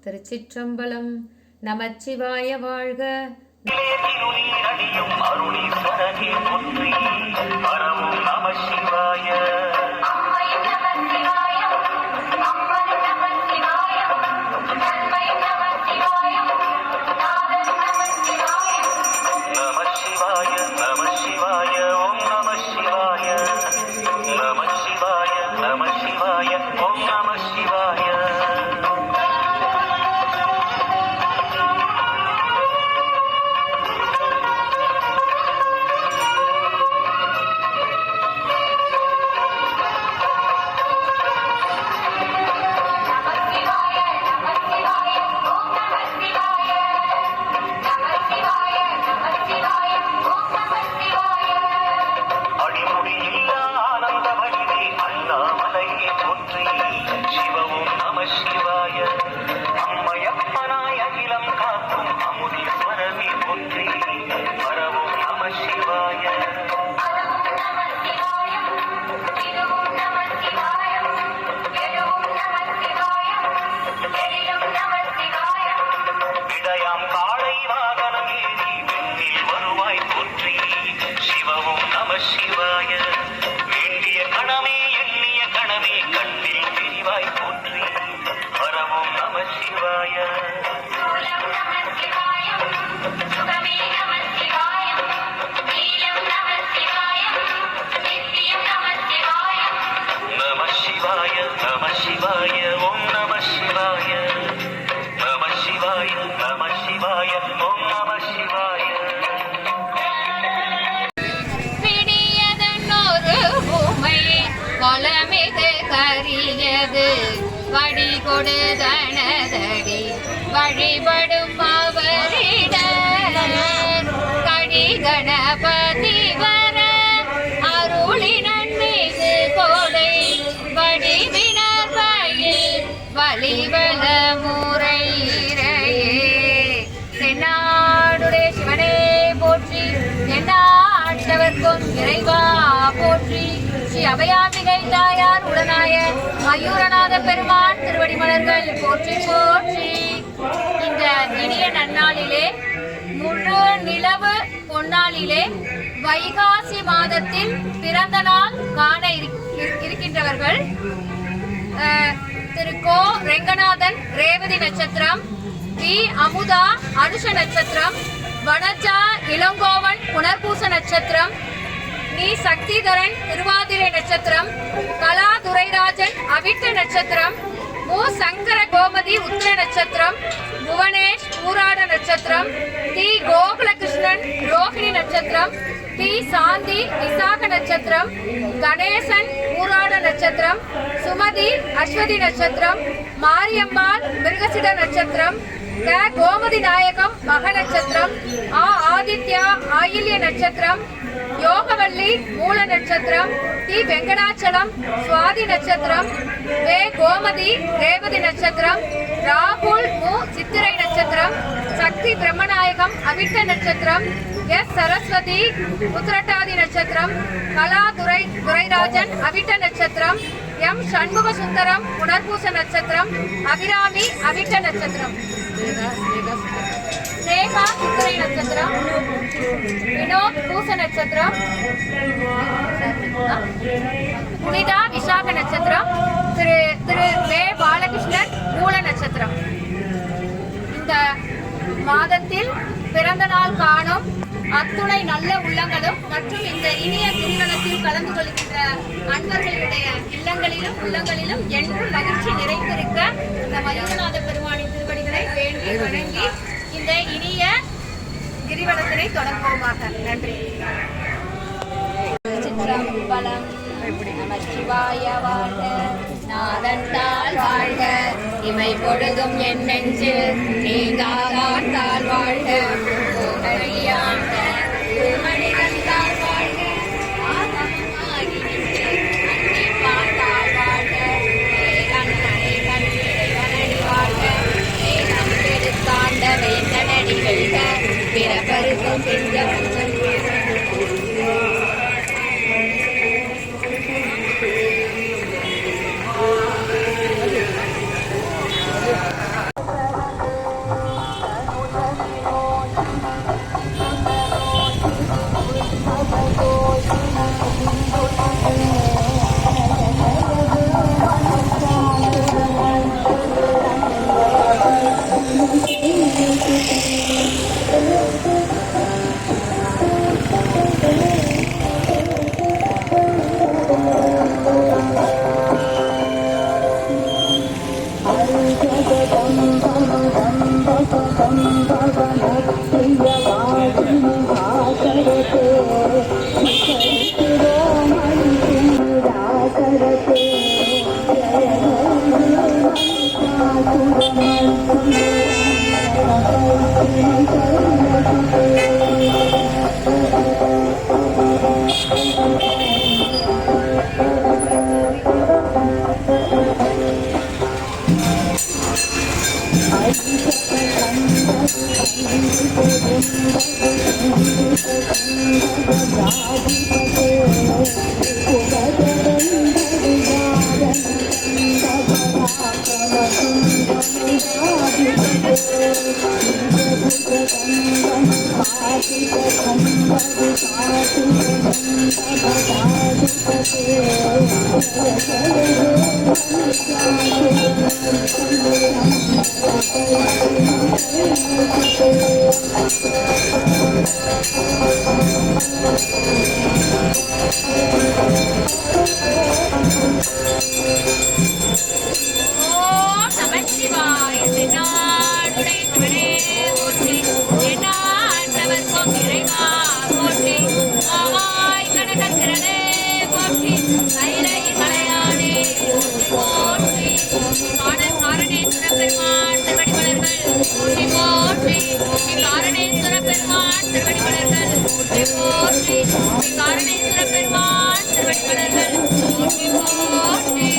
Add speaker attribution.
Speaker 1: திருச்சிற்றம்பலம். நமச்சிவாய வாழ்க.
Speaker 2: வடி கொடுதனதடி வழிபடும் அவரிட கடி கணபதி வர அருளினன் மீது கோடை வடிவினர் வயில் வலிவல முறை தென்னாடுடைய சிவனே போற்றி, என்னாட்டவர்க்கும் இறைவா போற்றி. ஸ்ரீ அபயாம்பிகை தாயார் உடனாய மயூரநாத பெருமான் திருவடி மலர்கள் போற்றி போற்றி. இந்த இனிய நன்னாளிலே, முழு நிலவு பொன்னாளிலே, வைகாசி மாதத்தில் பிறந்த நாள் காண இருக்கின்றவர்கள் திரு கோ ரெங்கநாதன் ரேவதி நட்சத்திரம், வி அமுதா அனுஷ நட்சத்திரம், வனஜா இளங்கோவன் புனர்பூச நட்சத்திரம், நீ சக்திதரன் திருவாதிரை நட்சத்திரம், கலா துரைராஜன் அவிட்ட நட்சத்திரம், மு சங்கர கோமதி உத்திர நட்சத்திரம், புவனேஷ் பூராட நட்சத்திரம், டி கோகுலகிருஷ்ணன் ரோஹிணி நட்சத்திரம், டி சாந்தி விசாக நட்சத்திரம், கணேசன் பூராட நட்சத்திரம், சுமதி அஸ்வதி நட்சத்திரம், மாரியம்மாள் மிருகசிட நட்சத்திரம், க கோமதி நாயகம் மக நட்சத்திரம், ஆ ஆதித்யா ஆயில்ய நட்சத்திரம், யோகவல்லி மூல நட்சத்திரம், டி வெங்கடாச்சலம் சுவாதி நட்சத்திரம், வே கோமதி ரேவதி நட்சத்திரம், ராகுல் மு சித்திரை நட்சத்திரம், சக்தி பிரம்மநாயகம் அவிட்ட நட்சத்திரம், எஸ் சரஸ்வதி உத்திரட்டாதி நட்சத்திரம், கலா துரைராஜன் அவிட்ட நட்சத்திரம், எம் சண்முக சுந்தரம் புனர்பூச நட்சத்திரம், அபிராமி அவிட்ட நட்சத்திரம், ரேகா சித்திரை நட்சத்திரம், வினோத் பூச நட்சத்திரம், புனிதா விசாக நட்சத்திரம், திரு வே பாலகிருஷ்ணன் மூல நட்சத்திரம். இந்த மாதத்தில் பிறந்த நாள் காணும் அத்துணை நல்ல உள்ளங்களும் மற்றும் இந்த இனிய திருமணத்தில் கலந்து கொள்கின்ற அன்பர்களுடைய இல்லங்களிலும் உள்ளங்களிலும் என்றும் மகிழ்ச்சி நிறைந்திருக்க இந்த மயூரநாத பெருமானின் திருவடிகளை வேண்டி வணங்கி இந்த இனிய கிரிவலத்தினை தொடங்குவோமாக. நன்றி. சிற்றம்பலம். நமச்சிவாய வாழ்க, நாதந்தாள் வாழ்க, இமை பொழுதும் என் நெஞ்சில் நீங்காதான் தாழ் வாழ்க, மணிகண்டால் வாழ்க, ஆகமமாகி நின்று அன்னை பார்த்தாள் வாழ்க, கண்ணனை கண்ணிறைவனடி வாழ்க, ஏனம் கெடுத்தாண்ட வேந்தனடி வெல்க, பிறப்பருக்கும் செஞ்சவன் ஓம் நமச்சிவாய தென்னாடுடைய சிவனே போற்றி எந்நாட்டவர்க்கும் இறைவா போற்றி ஆவாய் கனகத்திரனே போற்றி கைலை மலையானே போற்றி காரணேஸ்வர பெருமான் திருவடிமலர்கள் போற்றி போற்றி காரணேஸ்வர பெருமான் திருவடிமலர்கள் போற்றி போற்றி காரணேஸ்வர பெருமான் திருவடிமலர்கள் போற்றி போற்றி